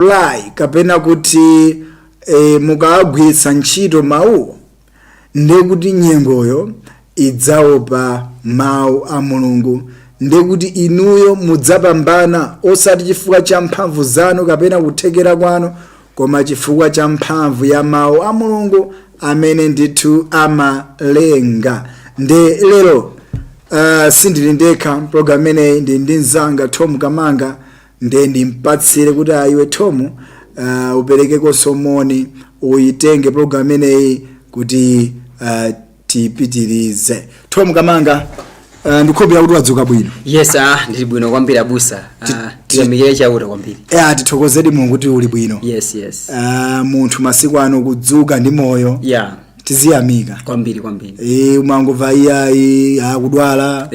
apply kapena kuti mukagwiritsa ntchito mawu ndekuti nyengoyo idzaopa mawu a Mulungu, ndekuti inuyo mudzapambana osati chifukwa cha mphamvu zanu kapena kuthekera kwanu, koma chifukwa cha mphamvu ya mawu a Mulungu amene ndithu amalenga. Nde lero sindili ndekha, program imeneyi ndi ndi mzanga Tom Kamanga, nde ndimpatsire kuti iwe Tom uperekeko somoni uyitenge program imeneyi kuti tipitirize. Tom Kamanga, ndikhulupirira kuti wadzuka bwino. Yes, ndili bwino kwambiri abusa. Tiyamikire chauta kwambiri. Tithokozedi Mulungu kuti uli bwino. Yes. Munthu masiku ano kudzuka ndi moyo. Yeah. Tiziyamika kwambiri. Umangova iyayi akudwala.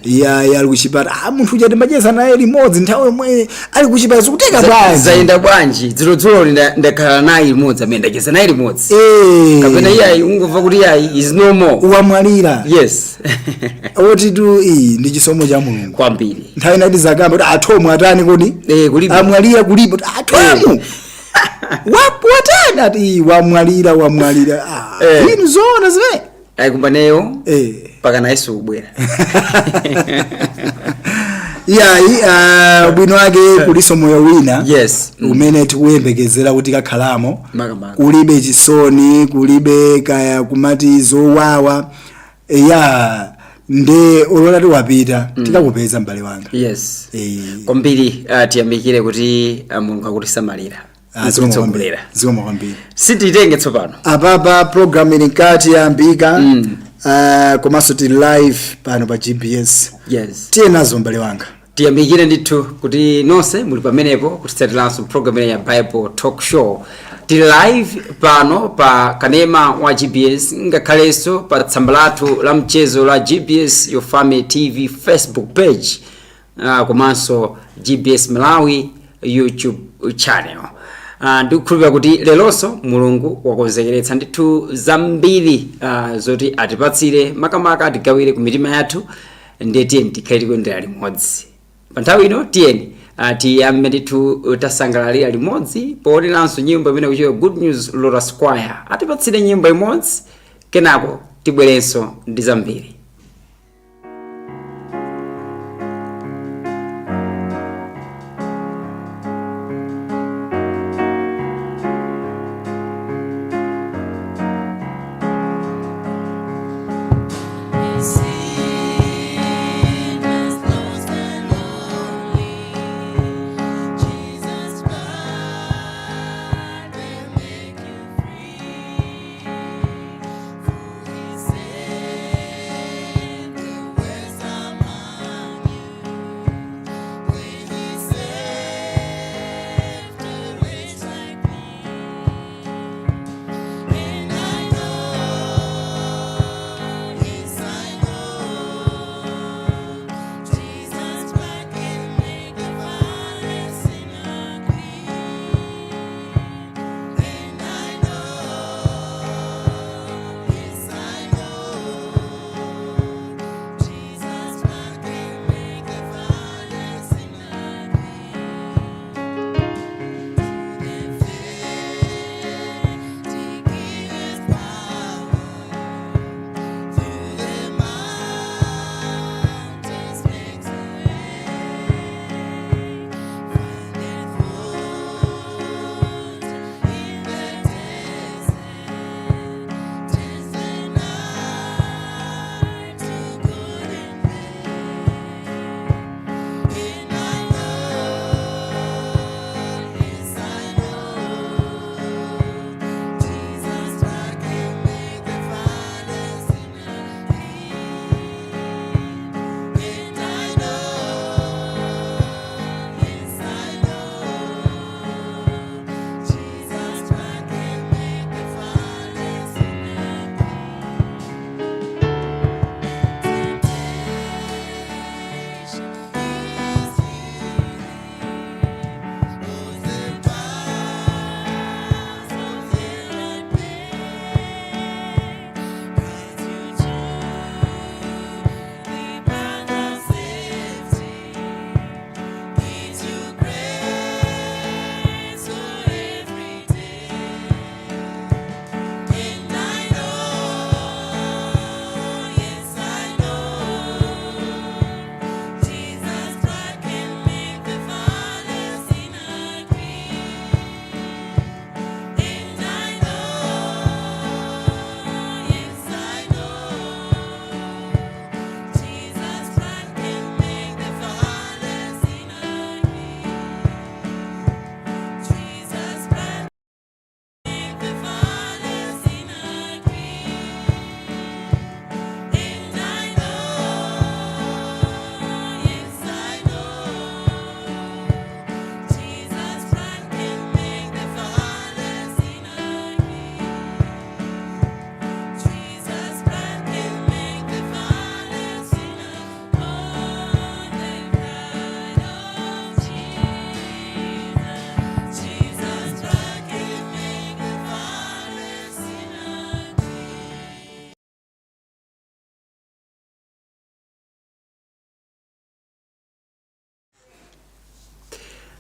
Iyayi ali kuchipata. Munthu uja timacheza naye limodzi nthawi yomwe ali kuchipata zikuteka bwanji. Zayenda bwanji. Dzulo ndakhala naye limodzi amene ndacheza naye limodzi. Kapena iyayi ungova kuti iyayi is no more. Uwamwalira. Yes. Oti tu ndi chisomo cha Mulungu. Kwambiri. Nthawi inati zakamba kuti athomu atani kodi? Kulipo. Amwalira kulipo. Athomu. Watana ati wamwalira. Inu zoona zime. Kumbaneyo. Paka na Yesu ubwera. Bwino wake kuliso moyo wina. Yes. Umene tikuyembekezera kuti kakhalamo. Makamaka. Kulibe chisoni, kulibe kaya kumati zowawa. Nde olola tiwapita tikakupeza mbale wanga. Yes. Kwambiri tiyamikire kuti Mulungu akutisamalira. Zikomo kwambiri. Sititenge tsopano. Apapa program ilikati yambika. Komanso ti live pano pa GPS. Yes. Tiye nazo mbale wanga. Tiyamikire ndithu kuti nonse muli pamenepo kutitsatiranso program ya Bible Talk Show. Ti live pano pa kanema wa GPS, ngakhalenso pa tsamba lathu la mchezo la GPS Your Family TV Facebook page. Komanso GPS Malawi YouTube channel. Ndikukhulupirira kuti lelonso Mulungu wakonzekeretsa ndithu zambiri zoti atipatsire makamaka atigawire ku mitima yathu, ndiye tiyeni tikhale tikuyendera limodzi. Pa nthawi ino tiyeni tiyambe ndithu tasangalalira limodzi poonenanso nyimbo imene kuchokera Good News Loras Choir atipatsire nyimbo imodzi, kenako tibwerenso ndi zambiri.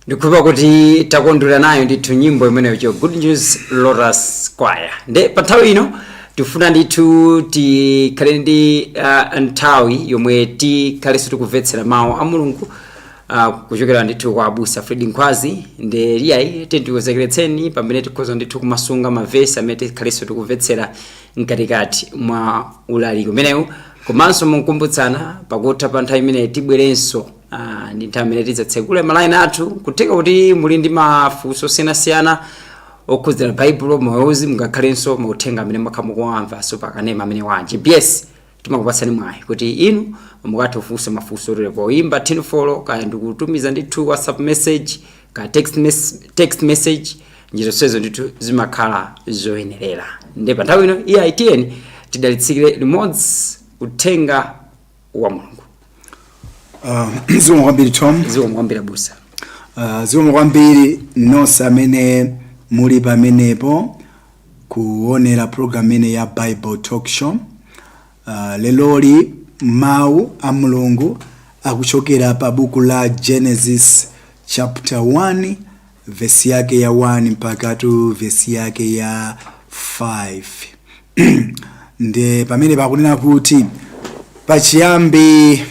ndikupa kuti takondwera nayo ndithu nyimbo imeneyo cho Good News Lotus Choir. Nde pa nthawi ino tifuna ndithu tikhale ndi nthawi yomwe tikhalenso tikumvetsera mawu a Mulungu kuchokera ndithu kwa abusa Fred Nkhwazi. Nde liyayi tikukonzekeretseni pamene tikhoza ndithu kumasunga mavesi amene tikhalenso tikumvetsera mkatikati mwa ulaliki umenewu. Komanso mukumbutsana pakutha pa nthawi imene tibwerenso ndi nthawi imene tidzatsekula malayini athu kutheka kuti muli ndi mafunso osiyanasiyana okhudzera Baibulo moyozi mungakhalenso mauthenga amene mwakhamukuwamva so pakanema amene wa GPS timakupatsani mwayi kuti inu mukathe kufunsa mafunso oterepo imba tinfollow kaya ndikutumiza ndithu WhatsApp message ka text message njira sezo ndithu zimakhala zoyenerera. Nde pa nthawi ino iya itiyeni tidalitsikire limodzi uthenga wa Mulungu. Zikomo kwambiri Tom. Zikomo kwambiri abusa. Zikomo kwambiri nonse amene muli pamenepo kuonera program imene ya Bible Talk Show. Leloli mawu a Mulungu akuchokera pa buku la Genesis chapter 1 verse yake ya 1 mpaka tu verse yake ya 5. Nde pamene pakunena kuti pachiyambi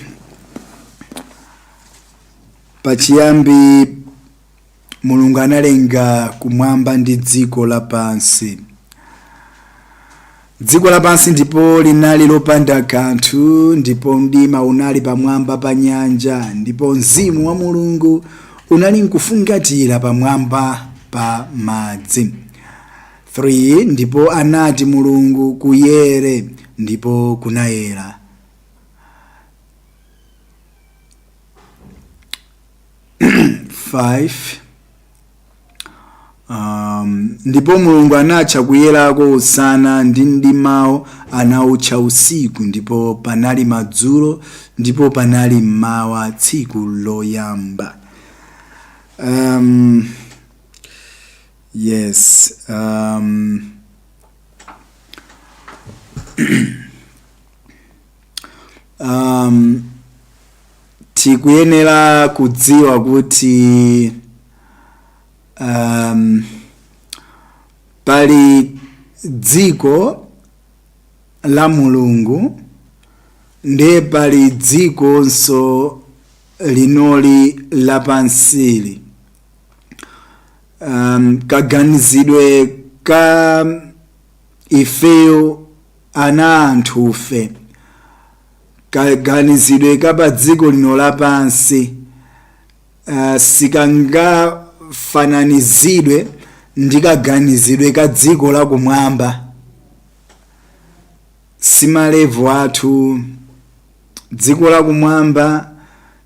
Mulungu analenga kumwamba ndi dziko lapansi. Dziko lapansi ndipo linali lopanda kanthu, ndipo mdima unali pamwamba pa nyanja, ndipo mzimu wa Mulungu unali nkufungatira pamwamba pa madzi. 3 Ndipo anati Mulungu kuyere, ndipo kunayera. 5 Ndipo Mulungu anatcha kuyerako usana ndi mdimawo anawutcha usiku, ndipo panali madzulo ndipo panali mmawa tsiku loyamba. Yes. Tikuyenera kudziwa kuti pali dziko la Mulungu nde pali dzikonso linoli lapansili. Kaganizidwe ka ifeyo ana anthufe, kaganizidwe ka pa dziko lino lapansi sikangafananizidwe ndi kaganizidwe ka dziko lakumwamba. Simalevu athu. Dziko lakumwamba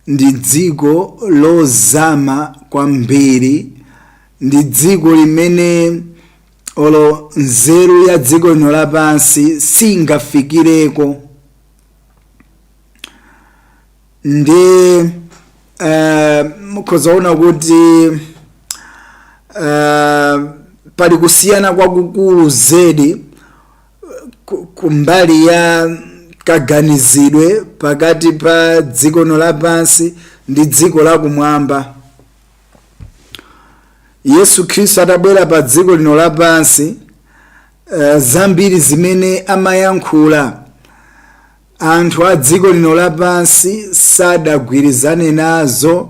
ndi dziko lozama kwambiri, ndi dziko limene olo nzeru ya dziko lino lapansi singafikireko. Ndi mukhozaona kuti pali kusiyana kwakukulu zedi kumbali ya kaganizidwe pakati pa dziko lino lapansi ndi dziko lakumwamba. Yesu Khristu atabwera pa dziko lino lapansi, zambiri zimene amayankhula anthu a dziko lino lapansi sadagwirizane nazo,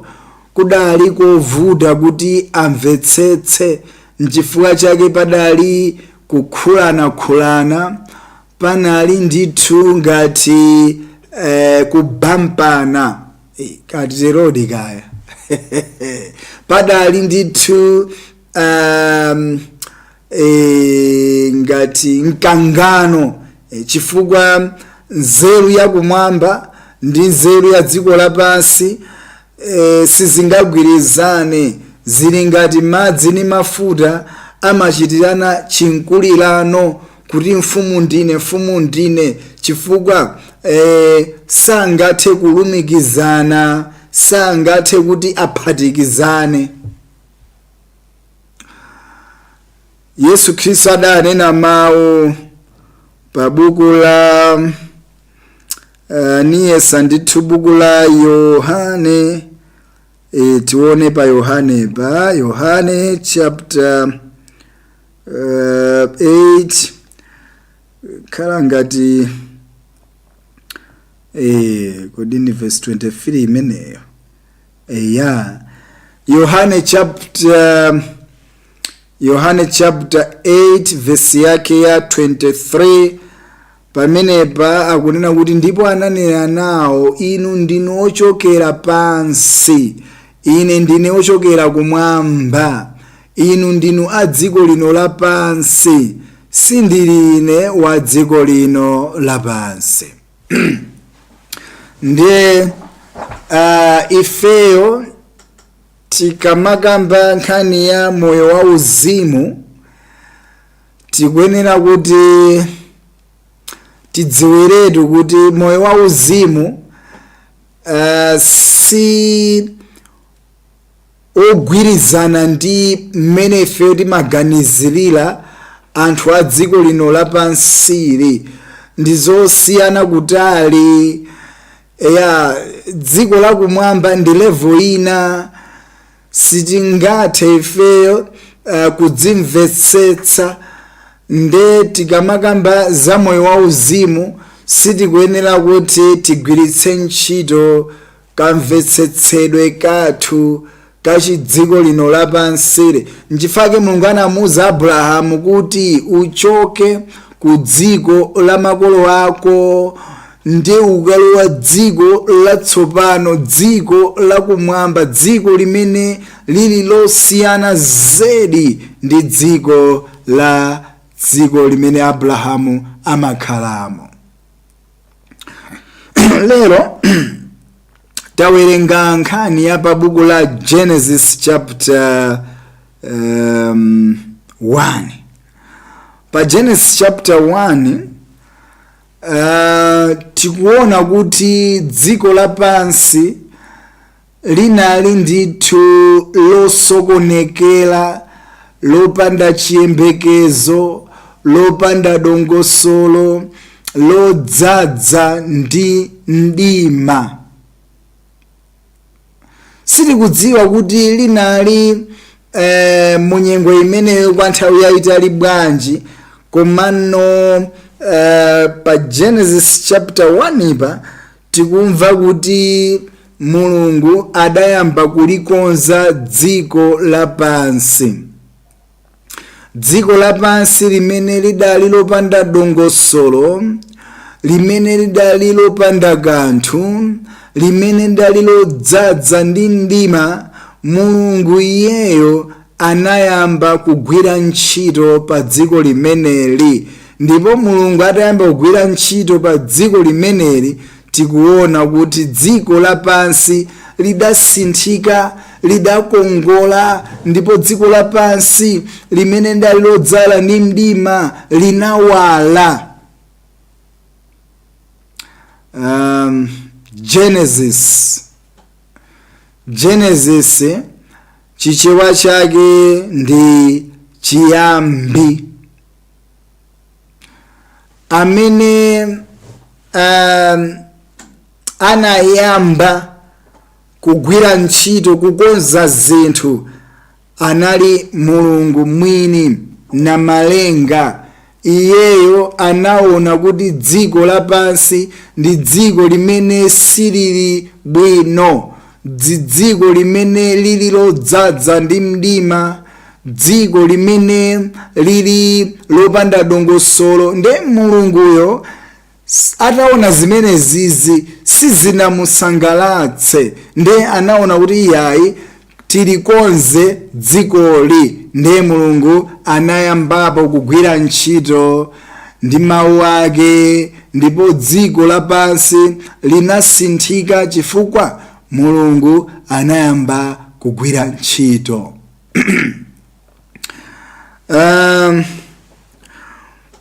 kudali kovuta kuti amvetsetse. N'chifukwa chake padali kukhulana, panali ndithu ngati kubampana kati rodi kaya. Padali ndithu ngati mkangano, chifukwa nzeru ya kumwamba ndi nzeru ya dziko lapansi sizingagwirizane. Zili ngati madzi ndi mafuta amachitirana chinkulirano kuti mfumu ndine, chifukwa sangathe kulumikizana, sangathe kuti aphatikizane. Yesu Khristu adanena mawu pa buku la niyesa ndithu buku la Yohane tione pa Yohane chapter 8 khala ngati kodi ni verse 23 imeneyo. Yohane chapter 8 verse yake ya 23 pamenepa akunena kuti ndipo ananena nawo, inu ndinu ochokera pansi, ine ndine ochokera kumwamba. Inu ndinu a dziko lino lapansi, sindili ine wa dziko lino lapansi. Ndiye ifeyo tikamakamba nkhani ya moyo wa uzimu tikuyenera kuti tidziwiretu kuti moyo wa uzimu si ogwirizana ndi mmene ifeyo timaganizirira anthu a dziko lino lapansili. Ndi zosiyana kutali. Dziko lakumwamba ndi level ina, sitingathe ifeyo kudzimvetsetsa. Nde tikamakamba za moyo wa uzimu sitikuyenera kuti tigwiritse ntchito kamvetsetsedwe kathu kachidziko lino lapansili. Nchifukwa Mulungu anamuwuza Abrahamu kuti uchoke ku dziko la makolo ako ndi ukalowa dziko latsopano, dziko lakumwamba, dziko limene lili losiyana zedi ndi dziko limene Abrahamu amakhalamo. Lero tawerenga nkhani ya pa buku la Genesis chapter 1. Pa Genesis chapter 1 tikuona kuti dziko lapansi linali ndithu losokonekera, lopanda chiyembekezo, lopanda dongosolo, lodzaza ndi mdima. Sitikudziwa kuti linali munyengo imeneyo kwa nthawi yayitali bwanji, komano pa Genesis chapter 1 ipa tikumva kuti Mulungu adayamba kulikonza dziko lapansi. Dziko lapansi limene lidali lopanda dongosolo, limene lidali lopanda kanthu, limene lidali lodzaza ndi mdima, Mulungu iyeyo anayamba kugwira ntchito pa dziko limeneli. Ndipo Mulungu atayamba kugwira ntchito pa dziko limeneli, tikuona kuti dziko lapansi lidasinthika, lidakongola, ndipo dziko lapansi limene lidali lodzala ndi mdima linawala. Genesis chichewa chake ndi chiyambi. Amene anayamba kugwira ntchito kukonza zinthu anali Mulungu mwini na malenga. Iyeyo anaona kuti dziko lapansi ndi dziko limene silili bwino, dziko limene lili lodzaza ndi mdima, dziko limene lili lopanda dongosolo. Nde Mulunguyo ataona zimene zizi sizinamusangalatse, nde anaona kuti yayi tilikonze dzikoli. Nde Mulungu anayambapo kugwira ntchito ndi mawu ake, ndipo dziko lapansi linasinthika chifukwa Mulungu anayamba kugwira ntchito.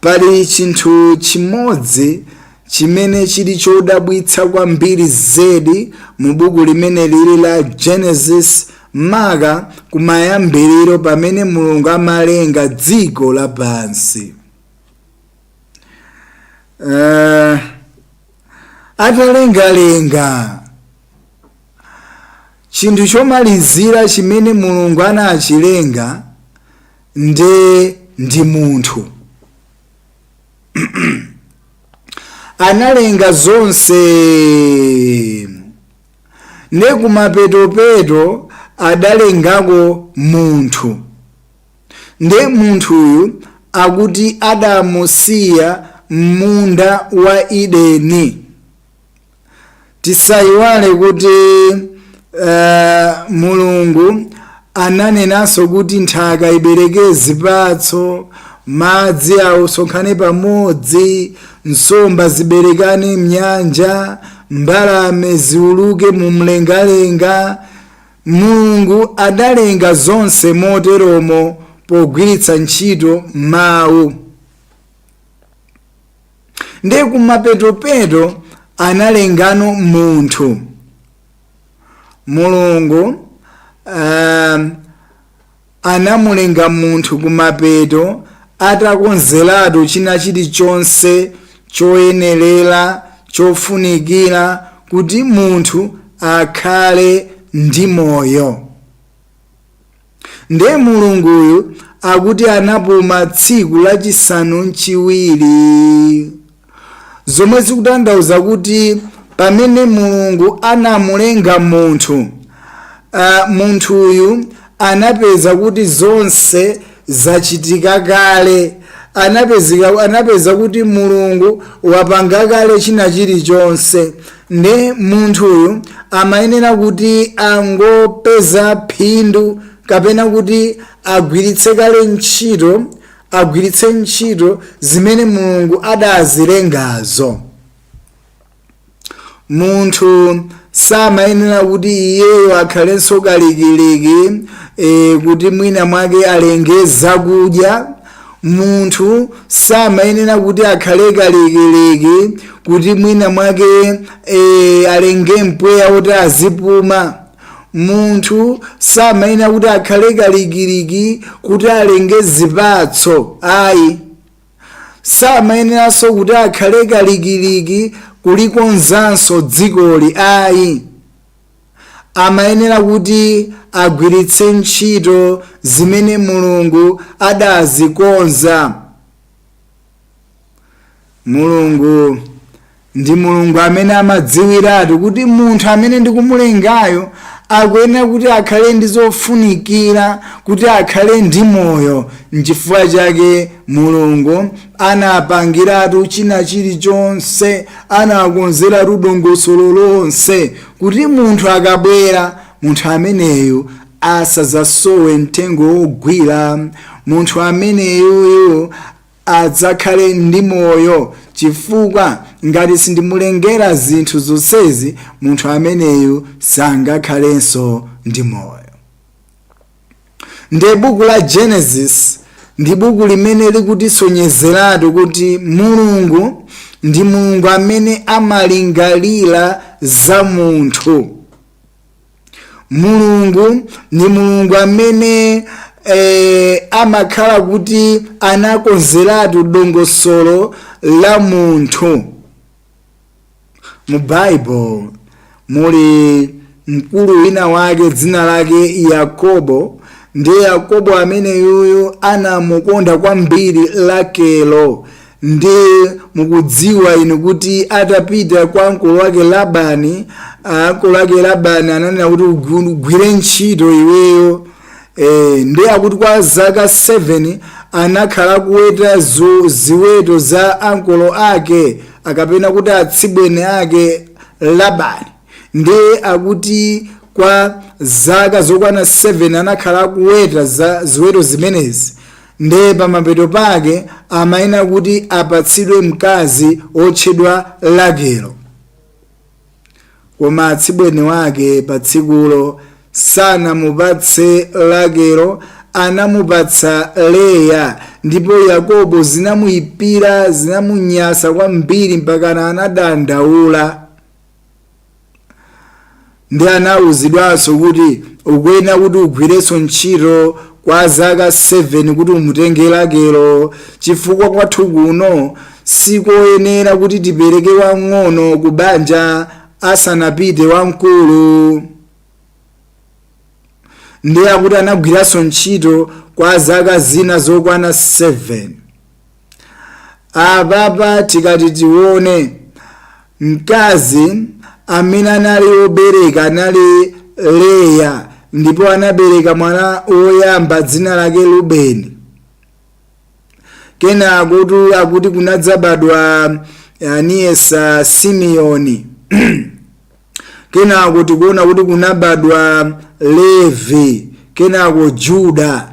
Pali chinthu chimodzi chimene chili chodabwitsa kwambiri zedi mu buku limene lili la Genesis, maka kumayambiriro pamene Mulungu amalenga dziko lapansi. Atalengalenga chinthu chomalizira chimene mulungu anachilenga ndi munthu. Analenga zonse ne kumapetopeto adalengako munthu. Nde munthuyu akuti adamusiya m'munda wa Edeni. Tisayiwale kuti mulungu ananenanso kuti nthaka ibereke zipatso, madzi asonkhane pamodzi, nsomba ziberekane m'nyanja, mbalame ziuluke mu mlengalenga. Mulungu adalenga zonse moteromo pogwiritsa ntchito mawu. Nde kumapetopeto analengano munthu. Mulungu anamulenga munthu kumapeto atakonzeratu china chilichonse choyenerera, chofunikira kuti munthu akhale ndi moyo. Nde mulunguyu akuti anapuma tsiku lachisanu nchiwiri, zomwe zikutanthauza kuti pamene mulungu anamulenga munthu, munthuyu anapeza kuti zonse zachitika kale. Anapeza kuti mulungu wapanga kale china chilichonse. Nde munthuyu amayenera kuti angopeza phindu kapena kuti agwiritse ntchito zimene mulungu adazilengazo. Munthu samayenera kuti iyeyo akhalenso kalikiliki kuti mwina mwake alenge zakudya. Munthu samayenera kuti akhale kalikiliki kuti mwina mwake alenge mpweya kuti azipuma. Munthu samayenera kuti akhale kalikiliki kuti alenge zipatso. Ayi, samayeneranso kuti akhale kalikiliki kulikonzanso dzikoli. Ayi, amayenera kuti agwiritse ntchito zimene mulungu adazikonza. Mulungu ndi mulungu amene amadziwiratu kuti munthu amene ndikumulengayo akuyenera kuti akhale ndi zofunikira, kuti akhale ndi moyo. N'chifukwa chake mulungu anapangiratu china chilichonse, anakonzeratu dongosolo lonse kuti munthu akabwera, munthu ameneyu asazasowe mtengo wogwira. Munthu ameneyu adzakhale ndi moyo, chifukwa ngati sindimulengera zinthu zonsezi, munthu ameneyu sangakhalenso ndi moyo. Nde buku la Genesis ndi buku limene likutisonyezeratu kuti mulungu ndi mulungu amene amalingalira za munthu. Mulungu ndi mulungu amene amakhala kuti anakonzeratu dongosolo la munthu. Mu Bible muli mkulu wina wake dzina lake Yakobo. Ndi Yakobo amene yuyu anamukonda kwambiri Rakelo. Ndi mukudziwa inu kuti atapita kwa ankolo wake Labani, ankolo wake Labani ananena kuti ugwire ntchito iweyo. Ndi akuti kwa zaka 7 anakhala kuweta ziweto za ankolo ake, akapena kuti atsibwene ake Labani. Ndi akuti kwa zaka zokwana 7 anakhala kuweta za ziweto zimenezi. Nde pamapeto pake amayenera kuti apatsidwe mkazi otchedwa Rakelo. Koma atsibwene wake pa tsikulo sanamupatse Rakelo, anamupatsa Leya. Ndipo Yakobo zinamuyipira, zinamunyasa kwambiri mpaka anadandaula. Ndi anawuzidwanso kuti ukuyenera kuti ugwirenso ntchito kwa zaka 7 kuti umutenge Rakelo, chifukwa kwathu kuno sikoyenera kuti tipereke wang'ono ku banja asanapite wamkulu. ndiye akuti anagwiranso ntchito kwa zaka zina zokwana 7. Apapa tikati tione mkazi amene anali obereka anali Leya, ndipo anabereka mwana woyamba dzina lake Rubeni. Kenako akuti kunadzabadwa Aniyesa, Simeoni. Kenako tikuona kuti kunabadwa Levi, kenako Juda.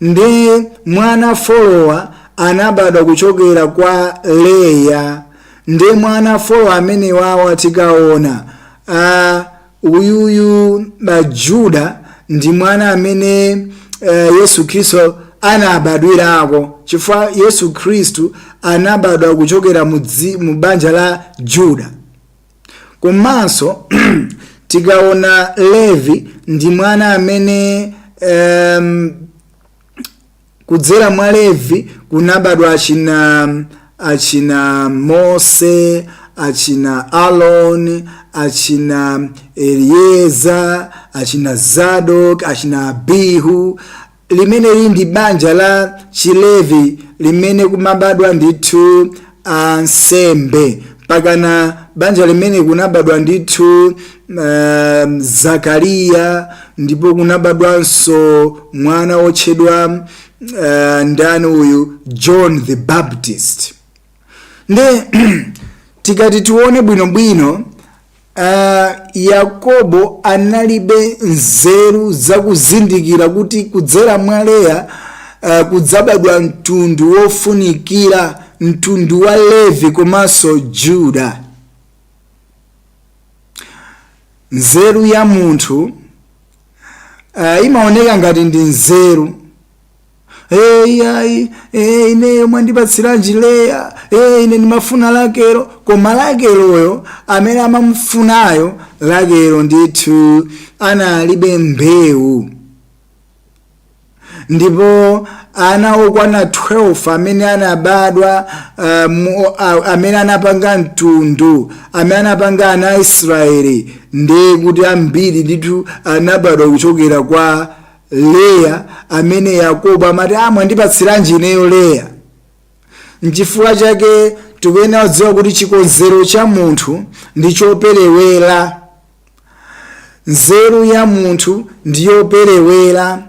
Ndi mwana folowa anabadwa kuchokera kwa Leya. Ndi mwana folowa amene wawa tikaona uyuyu Juda ndi mwana amene Yesu Kristo anabadwirako, chifukwa Yesu Kristu anabadwa kuchokera mu banja la Juda. Komanso tikaona Levi ndi mwana amene kudzera mwa Levi kunabadwa achina Mose, achina Aaron, achina Elieza, achina Zadok, achina Abihu, limene lili ndi banja la Chilevi limene kumabadwa ndithu ansembe. Pakana banja limene kunabadwa ndithu Zakariya, ndipo kunabadwanso mwana otchedwa ndani uyu, John the Baptist. Nde tikati tione bwinobwino, Yakobo analibe nzeru zakuzindikira kuti kudzera mwa Leya kudzabadwa mtundu wofunikira, mtundu wa Levi komanso Juda. Nzeru ya munthu imaoneka ngati ndi nzeru. Ineyo mwandipatsiranji Leya, ine ndimafuna Rakelo, koma Rakeloyo amene amamufunayo Rakelo ndithu analibe mbewu. Ndipo ana okwana 12 amene anabadwa amene anapanga mtundu, amene anapanga ana Israeli, ndi kuti ambiri ndithu anabadwa kuchokera kwa Leya, amene Yakobo amati mwandipatsiranji ineyo Leya. N'chifukwa chake tikuyenera kudziwa kuti chikonzero cha munthu ndi choperewera. Nzeru ya munthu ndiyoperewera.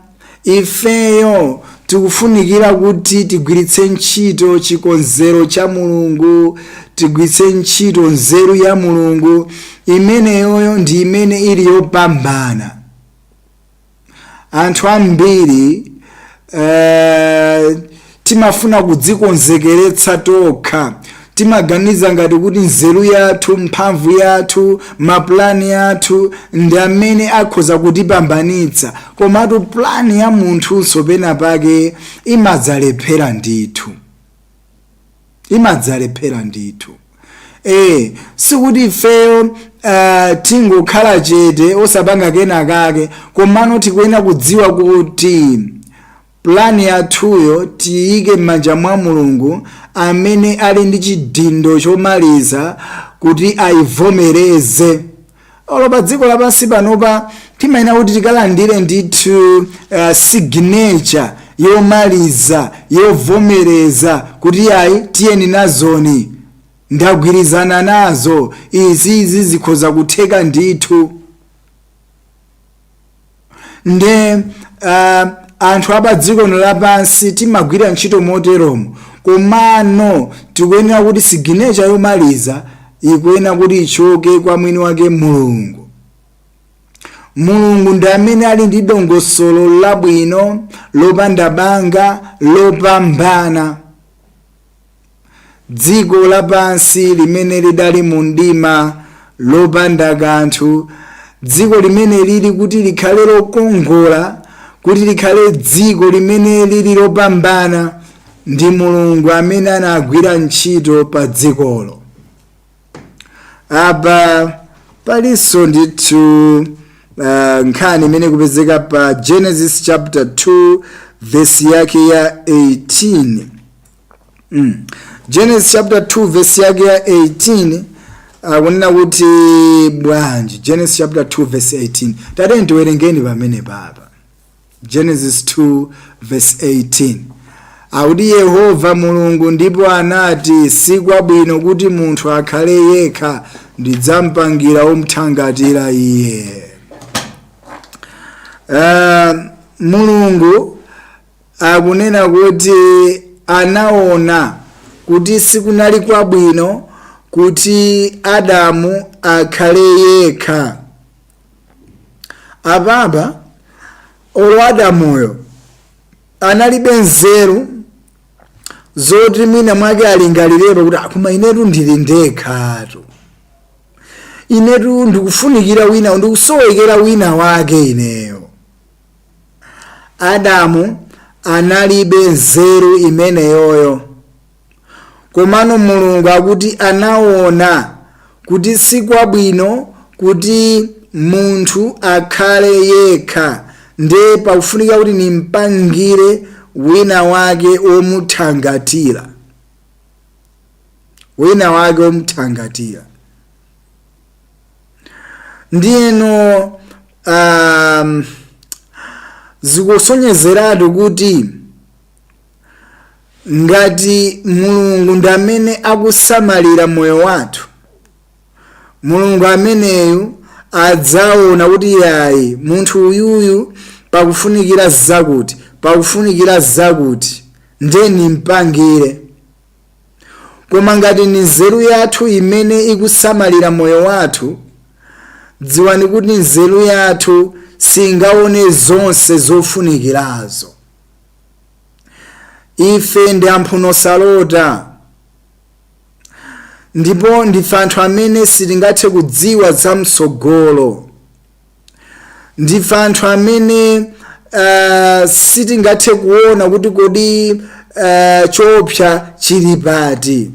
Ifeyo tikufunikira kuti tigwiritse ntchito chikonzero cha Mulungu, tigwiritse ntchito nzeru ya Mulungu, imeneyoyo ndi imene ili yopambana. Anthu ambiri timafuna kudzikonzekeretsa tokha. Timaganiza ngati kuti nzeru yathu, mphamvu yathu, maplani athu ndi amene akhoza kutipambanitsa. Komatu plani ya munthunso pena pake imadzalephera ndithu. Sikuti ifeyo tingokhala chete osapanga kena kake, komano tikuyenera kudziwa kuti plani yathuyo tiyike m'manja mwa Mulungu amene ali ndi chidindo chomaliza kuti ayivomereze. Pa dziko lapansi panopa timayenera kuti tikalandire ndithu signature yomaliza yovomereza kuti ayi tiyeni nazoni, ndagwirizana nazo, izi zikhoza kutheka ndithu. Nde anthu apa dziko lapansi timagwira ntchito moteromo, komano tikuyenera kuti signature yomaliza ikuyenera kuti ichoke kwa mwini wake Mulungu. Mulungu ndi amene ali ndi dongosolo labwino, lopanda banga, lopambana. Dziko lapansi limene lidali mu mdima, lopanda kanthu, dziko limene lili kuti likhale lokongola, kuti likhale dziko limene lili lopambana, ndi Mulungu amene anagwira ntchito pa dzikolo. Apa palinso ndithu nkhani imene kupezeka pa Genesis chapter 2 verse yake ya 18. Genesis chapter 2 verse yake ya 18 akunena kuti bwanji Genesis chapter 2 verse 18 tate ndiwerengeni pamene papa Genesis 2 verse 18 akuti Yehova Mulungu ndipo anati sikwabwino kuti munthu akhale yekha ndidzamupangira omuthangatira iye. Mulungu akunena kuti anaona kuti sikunali kwabwino kuti Adamu akhale yekha. Apapa olo Adamuyo analibe nzeru zoti mwina mwake alingalirepo kuti akuma inetu ndili ndekhatu, inetu ndikufunikira wina, ndikusowekera wina wake ineyo. Adamu analibe nzeru imeneyoyo, komano Mulungu akuti anaona kuti sikwabwino kuti munthu akhale yekha, nde pakufunika kuti nimpangire wina wake omuthangatira, wina wake omuthangatira. Ndiyeno zikusonyezeratu kuti ngati Mulungu ndamene akusamalira moyo wathu, Mulungu ameneyu adzaona kuti yayi munthu uyuyu pakufunikira zakuti, pakufunikira zakuti, ndeni mpangire. Koma ngati ni nzeru yathu imene ikusamalira moyo wathu, dziwani kuti nzeru yathu singaone zonse zofunikirazo. Ife ndi amphuno salota, ndipo ndife anthu amene sitingathe kudziwa za msogolo, ndife anthu amene sitingathe kuona kuti kodi chopsa chili pati.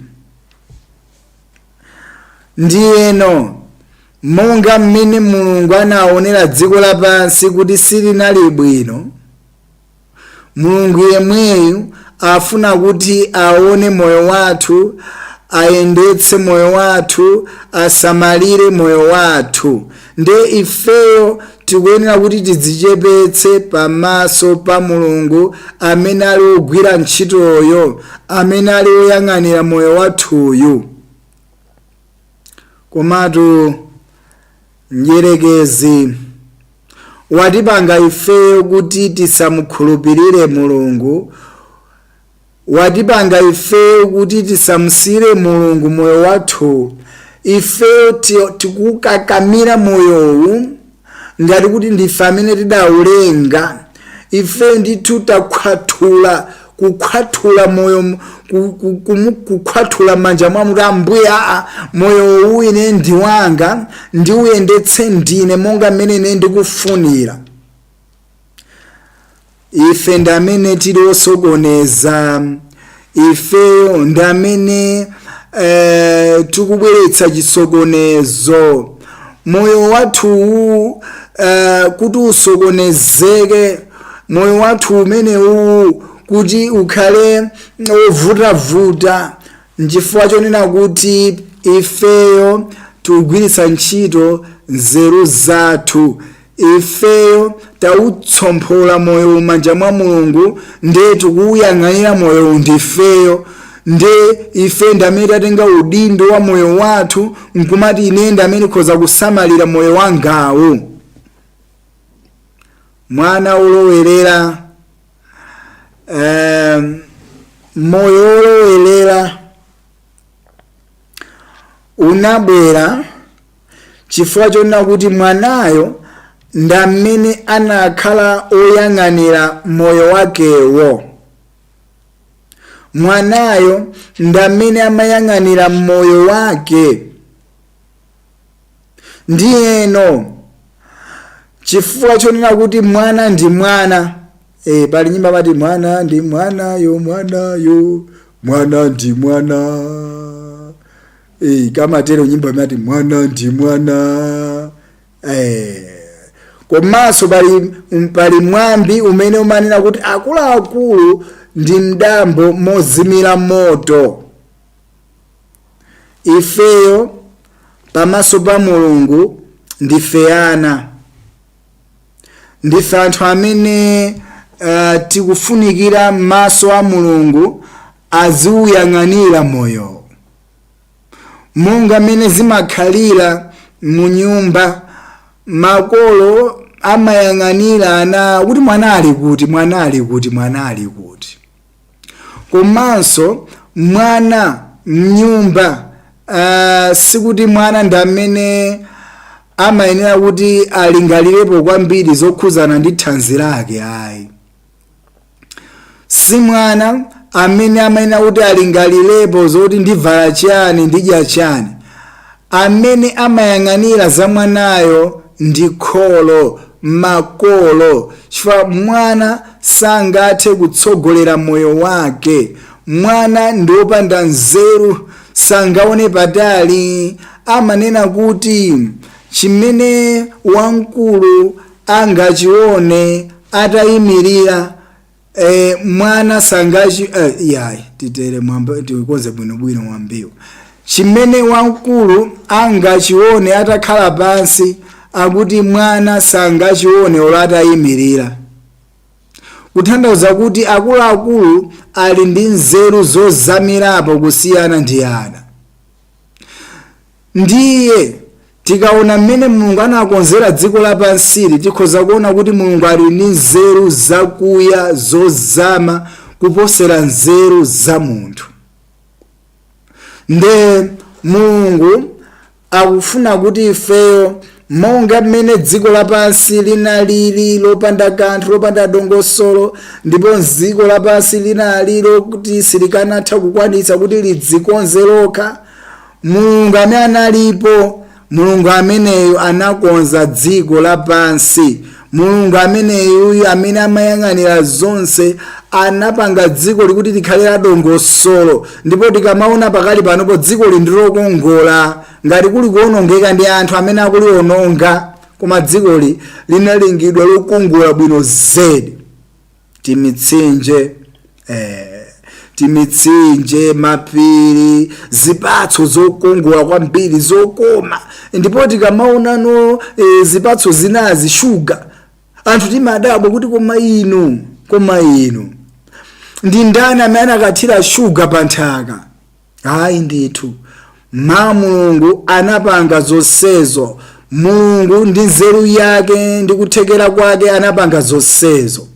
Ndiyeno monga mmene Mulungu anaonera dziko lapansi kuti silinali bwino, Mulungu yemweyu afuna kuti aone moyo wathu, ayendetse moyo wathu, asamalire moyo wathu. Nde ifeyo tikuyenera kuti tidzichepetse pamaso pa Mulungu amene ali ogwira ntchitoyo, amene ali oyang'anira moyo wathuyu. Komatu njerekezi watipanga ifeyo kuti tisamukhulupirire Mulungu, watipanga ifeyo kuti tisamusire Mulungu moyo wathu. Ifeyo tikukakamira moyowu ngati kuti ndife amene tidaulenga. Ifeyo ndithu takhwathula, kukhwathula moyo, kukhwathula manja mwa muti Ambuye moyo uwu ine ndi wanga, ndiuyendetse ndine monga mmene ine ndikufunira. Ife ndi amene tili osokoneza, ifeyo ndi amene tikubweretsa chisokonezo. Moyo wathu kuti usokonezeke, moyo wathu umenewu kuti ukhale ovutavuta, nchifukwa chonena kuti ifeyo tikugwiritsa ntchito nzeru zathu. Ifeyo tautsompola moyo manja mwa Mulungu, nde tikuyang'anira moyo ndifeyo. Nde ife ndamene tatenga udindo wa moyo wathu, nkumati ine ndamene khoza kusamalira moyo wangawo. Mwana ulowerera, moyo ulowerera unabwera chifukwa chonena kuti mwanayo ndamene anakhala oyang'anira moyo wakewo. Mwanayo ndamene amayang'anira moyo wake. Ndiyeno chifukwa chonena kuti mwana ndi mwana, pali nyimba mati mwana ndi mwanayo, mwanayo, mwana ndi mwana. Kama tero nyimba mati mwana ndi mwana. Komanso pali mwambi umene umanena kuti akuluakulu ndi mdambo mozimira moto. Ifeyo pamaso pa Mulungu ndife ana, ndife anthu amene tikufunikira maso a Mulungu aziuyang'anira moyo, monga mene zimakhalira mu nyumba. Makolo amayang'anira ana kuti mwana ali kuti. Komanso mwana mnyumba sikuti mwana ndamene amayenera kuti alingalirepo kwambiri zokhuzana ndi thanzi lake ayi. Si mwana amene amayenera kuti alingalirepo zoti ndivala chani ndidya chani. Amene amayang'anira za mwanayo ndi kholo, makolo, chifukwa mwana sangathe kutsogolera moyo wake. Mwana ndiopanda nzeru, sangaone patali. Amanena kuti chimene wamkulu angachione atayimirira, mwana sangachi titere mwamba tikoze bwinobwino mwambiwo. Chimene wamkulu angachione atakhala pansi, akuti mwana sangachione olo atayimirira. Kutanthauza kuti akuluakulu ali ndi nzeru zozamirapo kusiyana ndi ana. Ndiye tikaona mmene Mulungu anakonzera dziko lapansili, tikhoza kuona kuti Mulungu ali ndi nzeru zakuya zozama kuposera nzeru za munthu. Nde Mulungu akufuna kuti ifeyo, monga mmene dziko lapansi linalili lopanda kanthu, lopanda dongosolo, ndipo dziko lapansi linalilo kuti silikanatha kukwanitsa kuti lidzikonze lokha, Mulungu amene analipo, Mulungu ameneyo anakonza dziko lapansi. Mulungu ameneyo amene amayang'anira zonse anapanga dziko likuti likhalira dongosolo, ndipo tikamaona pakali panopo dziko lindilokongola, ngati kuli kuonongeka ndi anthu amene akuliononga, koma dziko linalengedwa lokongola bwino zedi. Timitsinje, mapiri, zipatso zokongola kwambiri zokoma. Ndipo tikamaonano zipatso zinazi shuga, anthu timadabwa kuti koma inu ndi ndani amene akathira shuga pa nthaka? Hayi ndithu, Mulungu anapanga zonsezo. Mulungu ndi nzeru yake ndi kuthekera kwake anapanga zonsezo.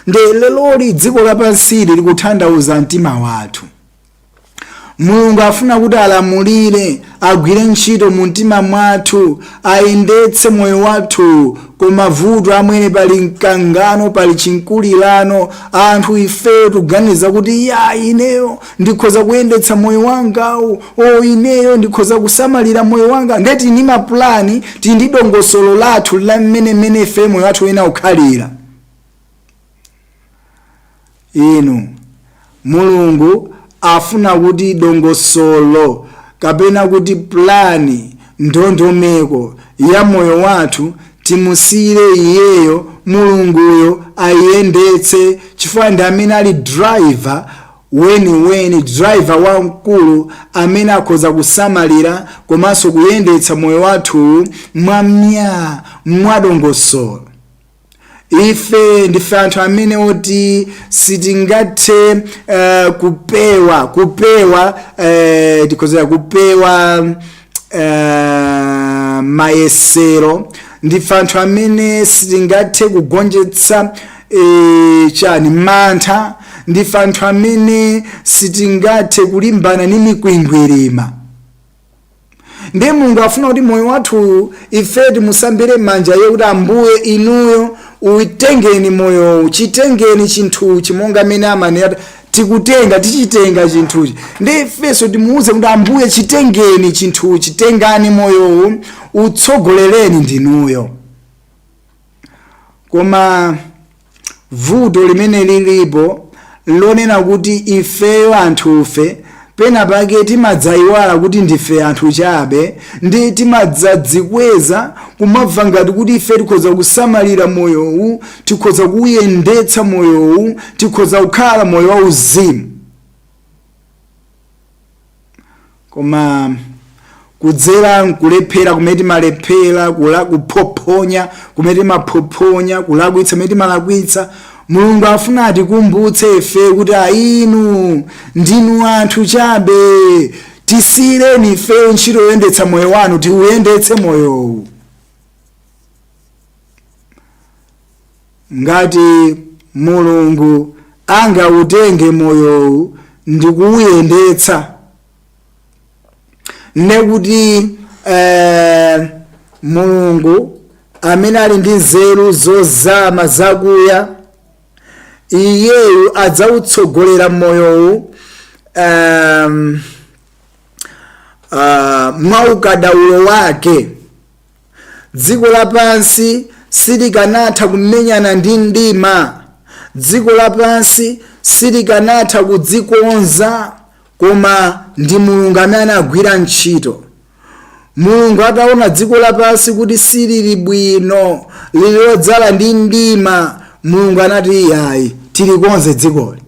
Nde leloli dziko lapansili likutanthauza mtima wathu. Mulungu afuna kuti alamulire, agwire ntchito mu mtima mwathu, ayendetse moyo wathu. Koma vuto amwene pali mkangano, pali chinkulirano, anthu ife tuganiza kuti ineyo ndikhoza kuyendetsa moyo wangawo, ineyo ndikhoza kusamalira moyo wanga. Ndeti ni maplani, ndi dongosolo lathu la mmene ife moyo wathu wena ukhalira. Mulungu afuna kuti dongosolo kapena kuti plani, ndondomeko ya moyo wathu timusire iyeyo Mulunguyo ayendetse, chifukwa ndi amene ali driver weni driver wamkulu amene akhoza kusamalira komanso kuyendetsa moyo wathu mwadongosolo. Ife ndife anthu amene oti sitingathe kupewa mayesero. Ndife anthu amene sitingathe kugonjetsa mantha. Ndife anthu amene sitingathe kulimbana ndi mikwingwirima. Ndiye Mulungu afuna kuti moyo wathu ife timusambire manja yekuti Ambuye inuyo uitengeni moyo, chitengeni chinthuchi monga amene amanena tichitenga chinthuchi. Ndiye ifenso timuuze kuti Ambuye chitengeni chinthuchi, tengani moyo, utsogolereni ndinuyo. Koma vuto limene lilipo lonena kuti ifeyo anthufe pena pake timadzayiwala kuti ndife anthu chabe, ndi timadzadzikweza kumabva ngati kuti ife tikhoza kusamalira moyowu, tikhoza kuyendetsa moyowu, tikhoza kukhala moyo wauzimu. Koma kudzera nkulephera kumene malephera, kuphoponya kumene maphophonya, kulakwitsa kumene malakwitsa. Mulungu afuna atikumbutse ife kuti inu ndinu anthu chabe, tisiyireni ife ntchito yoyendetsa moyo wanu, tiuyendetse moyowu. Ngati Mulungu angautenge moyowu ndi kuuyendetsa, nekuti Mulungu amene ali ndi nzeru zozama zakuya, iyeyu adzautsogolera moyowu mwaukadaulo wake. Dziko lapansi silikanatha kumenyana ndi mdima, dziko lapansi silikanatha kudzikonza, koma ndi Mulungu amene anagwira ntchito. Mulungu ataona dziko lapansi kuti silili bwino, lili lodzala ndi mdima, Mulungu anati ayi tilikonze dzikoli.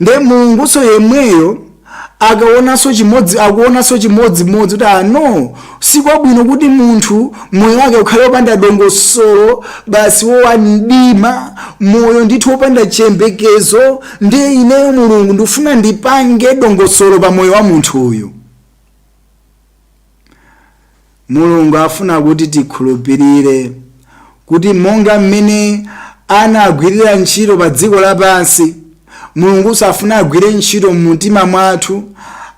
Nde Mulunguso yemweyo akuonanso chimodzimodzi kuti no, sikwabwino kuti munthu moyo wake ukhale wopanda dongosolo, basi wowa mdima, moyo ndithu wopanda chiyembekezo. Ndiye ineyo Mulungu ndifuna ndipange dongosolo pa moyo wa munthu uyu. Mulungu afuna kuti tikhulupirire kuti monga mmene anagwirira ntchito pa dziko lapansi, Mulungu safuna agwire ntchito mmutima mwathu,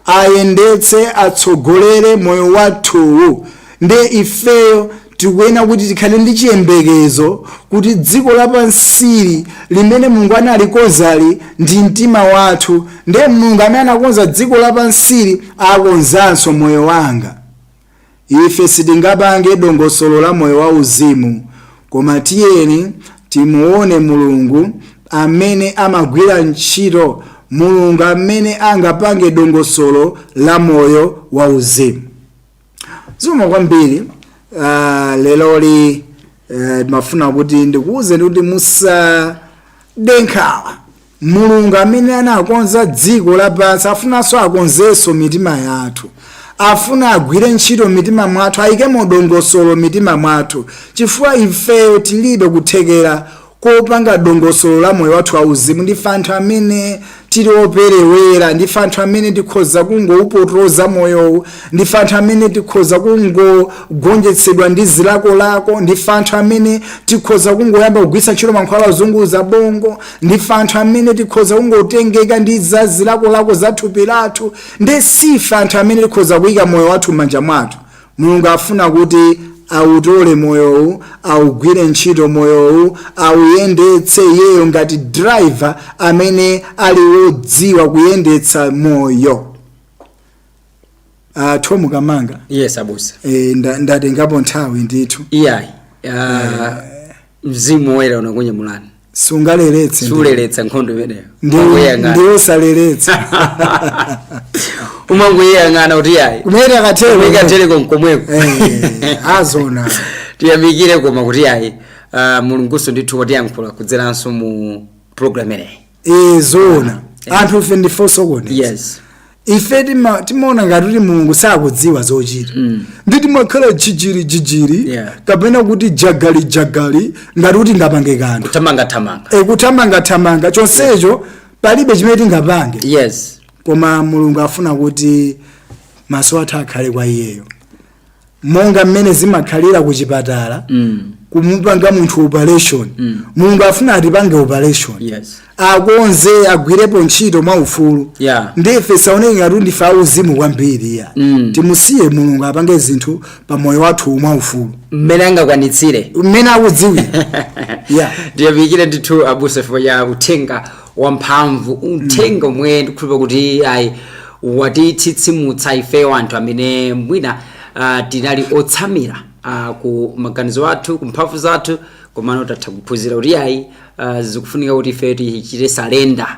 ayendetse atsogolere moyo wathuwu. Nde ifeyo tikuyenera kuti tikhale ndi chiyembekezo kuti dziko lapansili limene Mulungu analikonzali ndi mtima wathu. Nde Mulungu amene anakonza dziko lapansili akonzanso moyo wanga. Ife sitingapange dongosolo la moyo wa uzimu, koma tiyeni timuone Mulungu amene amagwira ntchito, Mulungu amene angapange dongosolo la moyo wa uzimu. Zikomo kwambiri. Leloli mafuna kuti ndikuuze kuti musadenkhawa. Mulungu amene anakonza dziko lapansi afunanso akonzenso mitima yathu, afuna agwire ntchito mitima mwathu, ayikemo dongosolo mitima mwathu, chifukwa ifeyo tilibe kuthekera kopanga dongosolo la moyo wathu wauzimu. Ndife anthu amene tili operewera, ndife anthu amene tikhoza kungoupotoza moyowu, ndife anthu amene tikhoza kungogonjetsedwa ndi zilakolako, ndife anthu amene tikhoza kungoyamba kugwisa ntchito mankhwala ozunguza bongo, ndife anthu amene tikhoza kungotengeka ndi za zilakolako za thupi lathu. Nde sife anthu amene tikhoza kuyika moyo wathu m'manja mwathu. Mulungu afuna kuti awutole moyowu, awugwire ntchito moyowu, awuyendetse iyeyo ngati driver amene ali wodziwa kuyendetsa moyo. Tomu Kamanga. Yes, abusa. Ndatengapo nthawi ndithu. Iyayi. Mzimu woyera unakunye mulani. Sungaleretse. Suleletsa nkhondo imeneyo. Ndiyo saleletsa. Umanguyangana kuti yayi. Kumene akatero. Ikatele komweko. Azona. Tiyamikire koma kuti yayi. Mulunguso ndithu watiyankhula kudzeranso mu program ineyi. Zona. Anthu ife ndifonso kone. Yes. Ife timaona ngati kuti Mulungu sakudziwa zochita. Nditi makhala jijiri kapena kuti jagali ngati kuti ngapange kanthu. Kuthamanga chonsecho palibe chimene tingapange. Yes. Koma Mulungu afuna kuti maso athu akhale kwa iyeyo. Monga mmene zimakhalira ku chipatala, kumupanga munthu operation. Mulungu afuna atipange operation. Yes. Akonze agwirepo ntchito mwaufulu. Ndife saoneke ngati ndife auzimu kwambiri ya. Timusiye Mulungu apange zinthu pa moyo wathu mwaufulu. Mmene angakwanitsire. Mmene akudziwira. Tiyamikire ndithu abusa fo ya uthenga wamphamvu, uthenga omwe ndikukhulupirira kuti ayi watitsitsimutsa ife anthu amene mwina tinali otsamira ku maganizo athu, ku mphamvu zathu, komano tatha kuphunzira kuti ayi zikufunika kuti ife tichite salenda,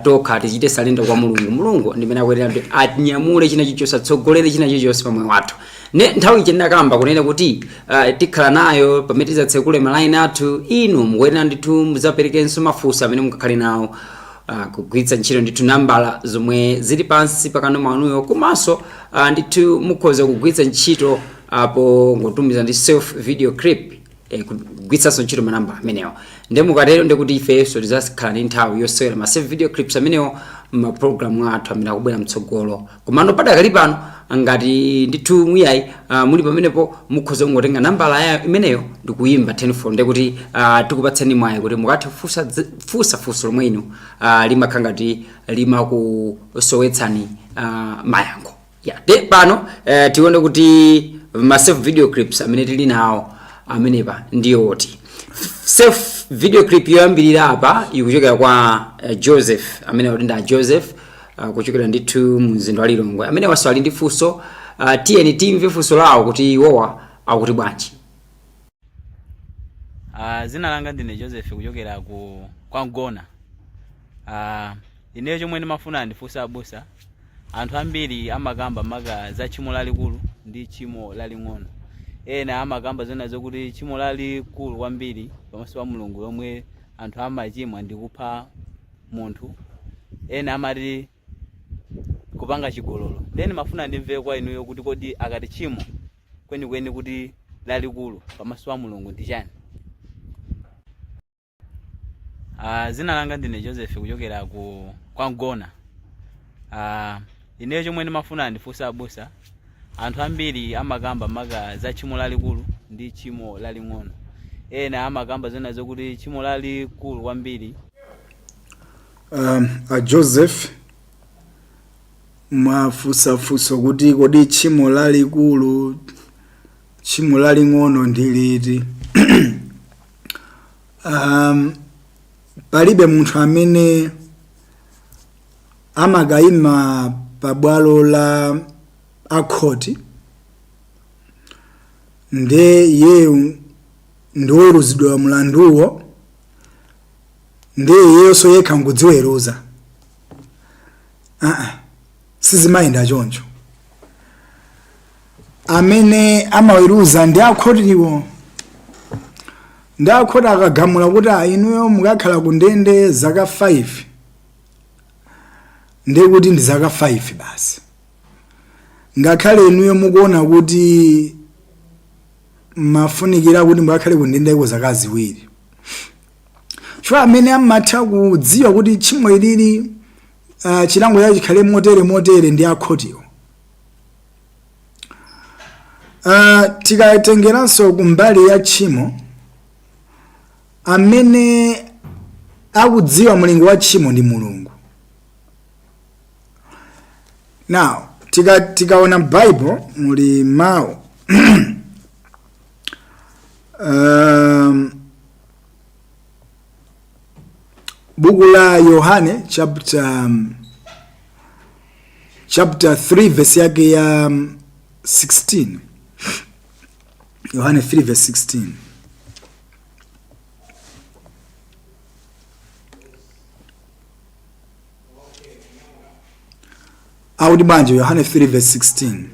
tokha tichite salenda kwa Mulungu ndimene akuyerera kuti atinyamule china chilichonse, atsogolere china chilichonse pa moyo wathu. Ne nthawi chendakamba kunena kuti tikhala nayo pamene tizatsekule malayini athu, inu mukuyenera ndithu muzaperekenso mafunso amene mungakhale nawo kugwiritsa ntchito ndithu nambala zomwe zili pansi pakanema wanuyo komanso ndithu mukhoza kugwiritsa ntchito apo ngotumiza ndi self video clip kugwiritsanso ntchito manamba amenewo ndi mukatero ndikuti ifenso tizakhala ndi nthawi yosewera ma self video clips amenewo mapulogalamu athu amene akubwera mtsogolo komano padakali pano ngati ndithu mwiyayi muli pamenepo mukhoza kungotenga nambala imeneyo ndikuyimba 10 ndikuti tikupatseni mwayi kuti mukathe funso lomwe inu limakhala ngati limakusowetsani mayankho de pano tione kuti ma self video clips amene tili nawo amenepa ndiyo oti self video clip yoyambirira apa ikuchokera kwa Joseph amene walinda Joseph kuchokera ndithu mzinda wa Lilongwe amene waswali ndi funso tiyeni timve funso lawo kuti iwowa akuti bwanji. Zina langa ndine Joseph kuchokera kwa Mgona. Ineyo chomwe ndimafuna ndifunsa abusa anthu ambiri amakamba maka za chimo lalikulu ndi chimo laling'ono. Ena amakamba zona zokuti chimo lalikulu kwambiri pamaso pa Mulungu lomwe anthu amachimwa ndi kupha munthu. Ena amati kupanga chigololo. Then mafuna ndimve kwa inuyo kuti kodi akati chimo kweni kuti lalikulu pamaso pa Mulungu ndi chani. Zina langa ndine Joseph kuchokera kwa Mgona. Ineyo chomwe ndimafuna ndifunsa abusa anthu ambiri amakamba maka za chimo lalikulu ndi chimo laling'ono. Ena amakamba zona zokuti chimo lalikulu kwambiri. Joseph mwafunsa kuti kodi chimo lalikulu chimo laling'ono ndi liti. Palibe munthu amene amakayima pabwalo la akhoti nde yeyo ndiweruzidwa mlanduwo nde yeyonso yekha ngudziweruza. Sizimayenda choncho. Amene amaweruza ndi akhotiwo ndi akhoti akagamula kuti inuyo mukakhala ku ndende zaka 5 ndi kuti ndi zaka 5 basi. Ngakhale inuyo mukuona kuti mafunikira kuti mukakhale ku ndende iko zaka 2. Chifukwa amene amatha kudziwa kuti chimo ilili chilango yacho chikhale motere ndi akhotiwo. Tikatengeranso kumbali ya chimo amene akudziwa mlingo wa chimo ndi Mulungu. Now tikaona Bible muli mawu buku la Yohane chapter 3 verse yake ya 16. Yohane 3 verse 16. Audi banje Yohane 3 verse 16.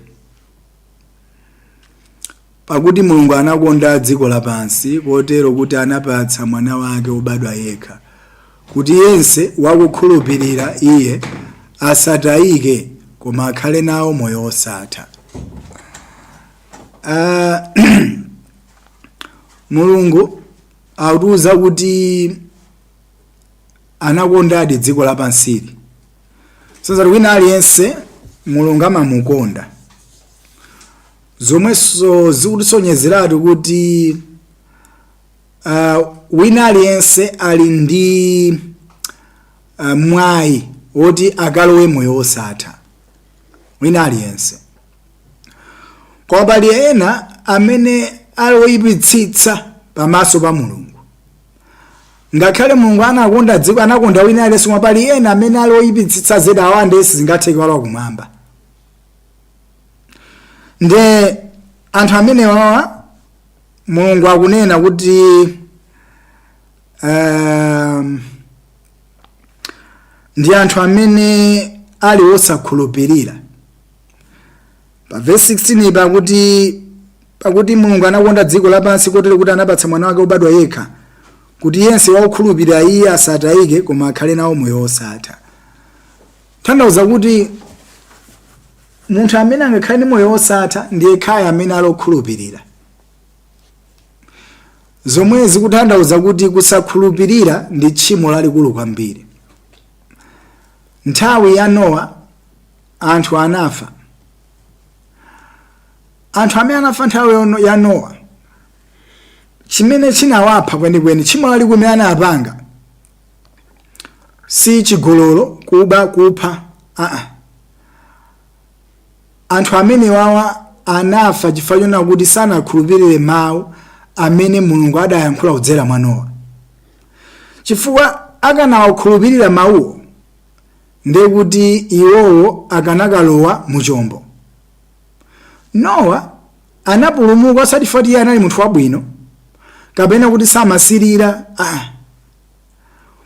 Pakuti Mulungu anakonda dziko lapansi kotero kuti anapatsa mwana wake obadwa yekha kuti yense wakukhulupirira iye asatayike koma akhale nawo moyo wosatha. Mulungu akutuza kuti anakondadi dziko lapansili. Sasa wina aliyense Mulungu amamukonda. Zomweso zikutisonyezeratu kuti wina aliyense ali ndi mwayi woti akalowe moyo wosatha. Wina aliyense. Kwa pali ena amene aloyipitsitsa pamaso pa Mulungu. Ngakhale Mulungu anakonda dziko anakonda wina aliyense koma pali ena amene aloyipitsitsa zedi awande sizingatheke wala kumwamba. Nde anthu amene wawa Mulungu akunena kuti ndi anthu amene ali osakhulupirira. Pa verse 16 pakuti Mulungu anakonda dziko lapansi kotero kuti anapatsa mwana wake obadwa yekha kuti yense wakukhulupirira iye asatayike koma akhale nawo moyo wosatha. Tanthauza kuti munthu amene angakhale ndi moyo wosatha ndiye khaya amene alokhulupirira. Zomwe zikutanthauza kuti kusakhulupirira ndi tchimo lalikulu kwambiri. Nthawi ya Nowa anthu anafa. Anthu amene anafa nthawi ya Nowa chimene chinawapha kwenikweni tchimo lalikulu limene anapanga si chigololo, kuba, kupha, anthu amene wawa anafa chifukwa chona kuti sanakhulupirire mawu amene Mulungu adayankhula kudzera mwa Nowa. Chifukwa akanawakhulupirira mawuwo ndiye kuti iwowo akanakalowa mu chombo. Nowa anapulumuka osati chifukwa iye anali munthu wabwino kapena kuti samasirira,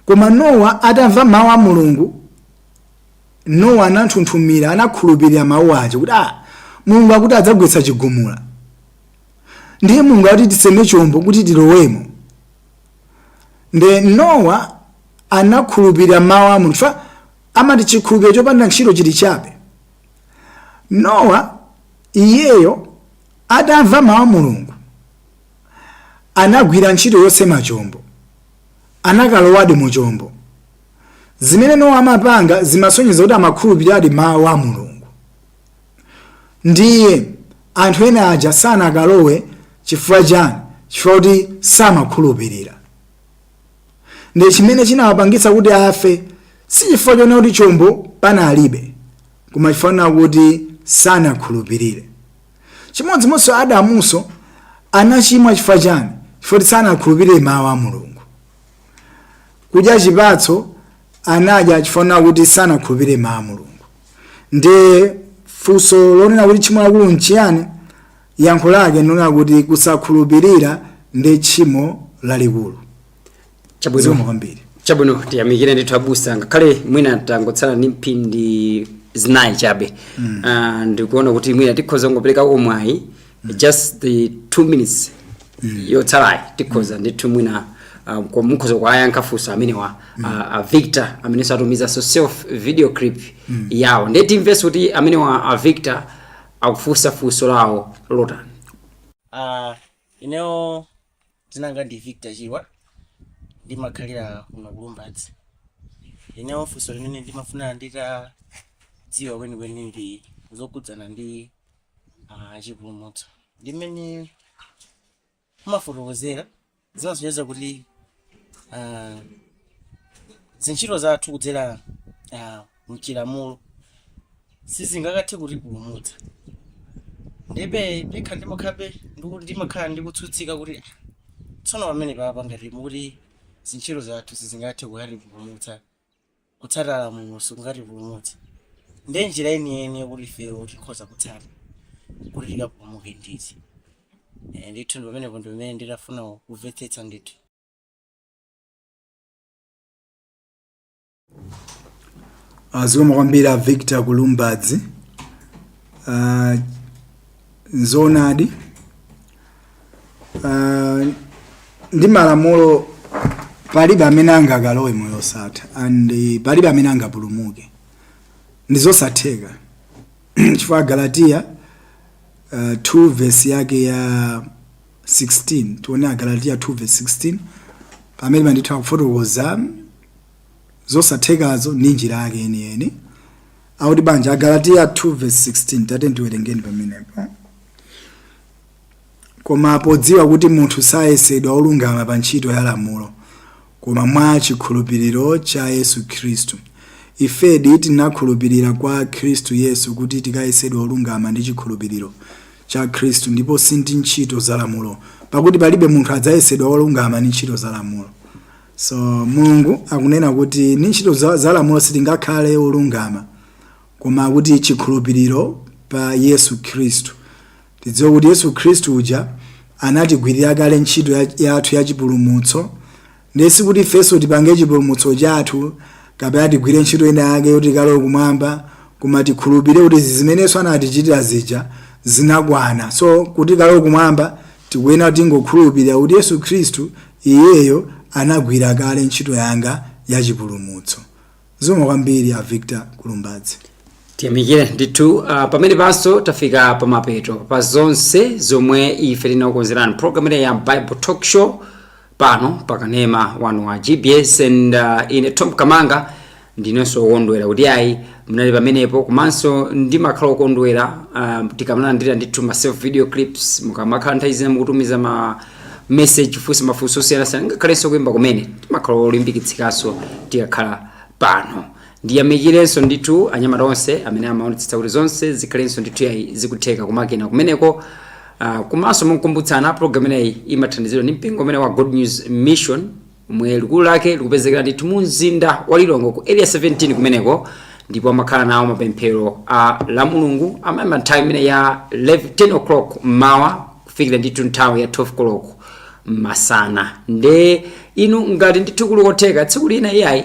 koma Nowa atamva mawu a Mulungu, Nowa ananthunthumira, anakhulupirira mawu aja kuti Mulungu akuti adzagwetsa chigumula. Ndiye Mulungu akuti tiseme chombo kuti tilowemo. Nde Nowa anakhulupirira mawu a Mulungu. Amati chikhulupiriro chopanda ntchito chili chabe. Nowa iyeyo atamva mawu a Mulungu anagwira ntchito yosema chombo, anakalowadi mu chombo. Zimene Nowa amapanga zimasonyeza kuti amakhulupirira mawu a Mulungu. Ndiye anthu ena aja sanakalowe chifukwa chani? Chifukwa kuti samakhulupirira. Ndiye chimene chinawapangitsa kuti afe si chifukwa chona kuti chombo panalibe, koma chifukwa kuti sanakhulupirire. Chimodzimodzi Adamunso anachimwa chifukwa chani? Chifukwa kuti sanakhulupirire mawu a Mulungu. Kudya chipatso anadya chifukwa kuti sanakhulupirire mawu a Mulungu. Ndiye funso lonena kuti tchimo lalikulu nchiyani? Yankho lake nona kuti kusakhulupirira ndi tchimo lalikulu. Chabwino tiyamikire ndithu abusa ngakhale mwina tangotsala ndi mphindi zinayi chabe. Ndikuona kuti mwina tikhoza ngopereka omwayi just the 2 minutes yotsalayi tikhoza ndithu mwina kwa mukhoza kwa ayankha funso amene wa Victor amene satumiza self video clip yawo. Ndiye timvese kuti amene wa Victor akufunsa funso lawo lotani. Ineo tinanga ndi Victor Chirwa ndimakhalira kuno Kulumbazi. Ineo funso limene ndimafuna ndita dziwa kwenikweni ndi zokudzana ndi chipulumutso. Ndimene mafotokozera zimasonyeza kuti zintchito zathu kudzera mchilamulo sizingakathe kutipulumutsa. Ndebe ndikha ndimakhabe ndimakhala ndikutsutsika kuti tsono pamene papa ngati mukuti zintchito zathu sizingathe kutipulumutsa, kutsata lamulo sikungatipulumutsa. Ndiye njira yeniyeni yokuti ifeyo tikhoza kutsata kuti tikapulumuke ndithu. Ndithu pamenepo ndi pamene nditafuna kumvetsetsa ndithu. Zikomo kwambiri Victor Kulumbazi. Zonadi ndi malamulo palibe amene angakalowe moyo wosatha and palibe amene angapulumuke. Ndizosatheka. Chifukwa Galatiya 2 verse yake ya 16, tuone Galatiya 2 verse 16 pamene manditha kufotokoza zosathekazo ndi njira yake yeniyeni. Auti banja Galatiya 2 verse 16 tate ndiwerengeni pamenepo. Koma podziwa kuti munthu sayesedwa olungama pa ntchito ya lamulo koma mwa chikhulupiriro cha Yesu Khristu. Ifedi tinakhulupirira kwa Khristu Yesu kuti tikayesedwa olungama ndi chikhulupiriro cha Khristu ndipo si ndi ntchito za lamulo, pakuti palibe munthu adzayesedwa olungama ndi ntchito za lamulo. So Mulungu akunena kuti ndi ntchito za lamulo sitingakhale olungama koma kuti chikhulupiriro pa Yesu Khristu. Tidziwe kuti Yesu Khristu uja anatigwirira kale ntchito yathu ya chipulumutso. Ndesi kuti ifenso tipange chipulumutso chathu kapena tigwire ntchito ina yake yoti tikalowe kumwamba, koma tikhulupirire kuti zimenenso anatichitira zija zinakwana. So kuti tikalowe kumwamba tikuyenera kuti tingokhulupirira kuti Yesu Khristu iyeyo anagwira kale ntchito yanga ya chipulumutso. Zomwe kwambiri a Victor Kulumbazi. Tiyamikire ndithu pamene panso tafika pamapeto pa zonse zomwe ife tinakukonzerani program ya Bible Talk Show pano pakanema wanu wa GBS and ine Tom Kamanga ndinonso wondwera kuti ayi mnali pamenepo komanso ndimakhala okondwera tikamanandira ndithu ma self video clips mukamakhala nthawi zina mukutumiza ma message fusi mafunso osiyana-siyana ngakhalenso kuyimba kumene timakhala olimbikitsikaso tikakhala pano. Ndiyamikirenso ndithu anyamata onse amene amaonetsetsa kuti zonse zikhalenso ndithu yayi zikutheka kumakina kumeneko. Komanso mukumbutsana program ineyi imathandizidwa ndi mpingo umene wa Good News Mission omwe likulu lake likupezekera ndithu mu mzinda wa Lilongwe ku area 17 kumeneko, ndipo amakhala nawo mapemphero a la Mulungu amayamba nthawi imene ya 10 o'clock mmawa kufikira ndithu nthawi ya 12 o'clock masana. Nde inu ngati ndithu kulikotheka tsiku lina iyayi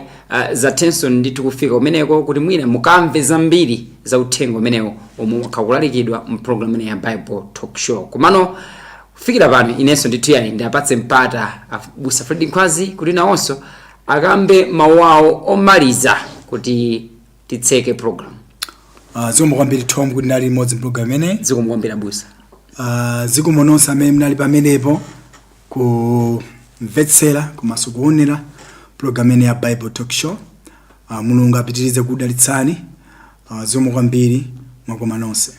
za tension ndithu kufika kumeneko kuti mwina mukamve zambiri za uthenga umenewo omwe wakakulalikidwa mu program ya Bible Talk Show. Kumano kufikira pano inenso ndithu yayi ndapatse mpata Busa Fred Nkwazi kuti nawonso akambe mawu awo omaliza kuti titseke program. Zomwe kwambiri Tom kuti nali imodzi program imene. Zikomukwambira Busa. Zikomo nonse amene mnali pamenepo kumvetsera komanso kuonera program ya Bible Talk Show. Mulungu apitirize kudalitsani. Zomwe kwambiri mwakoma nonse.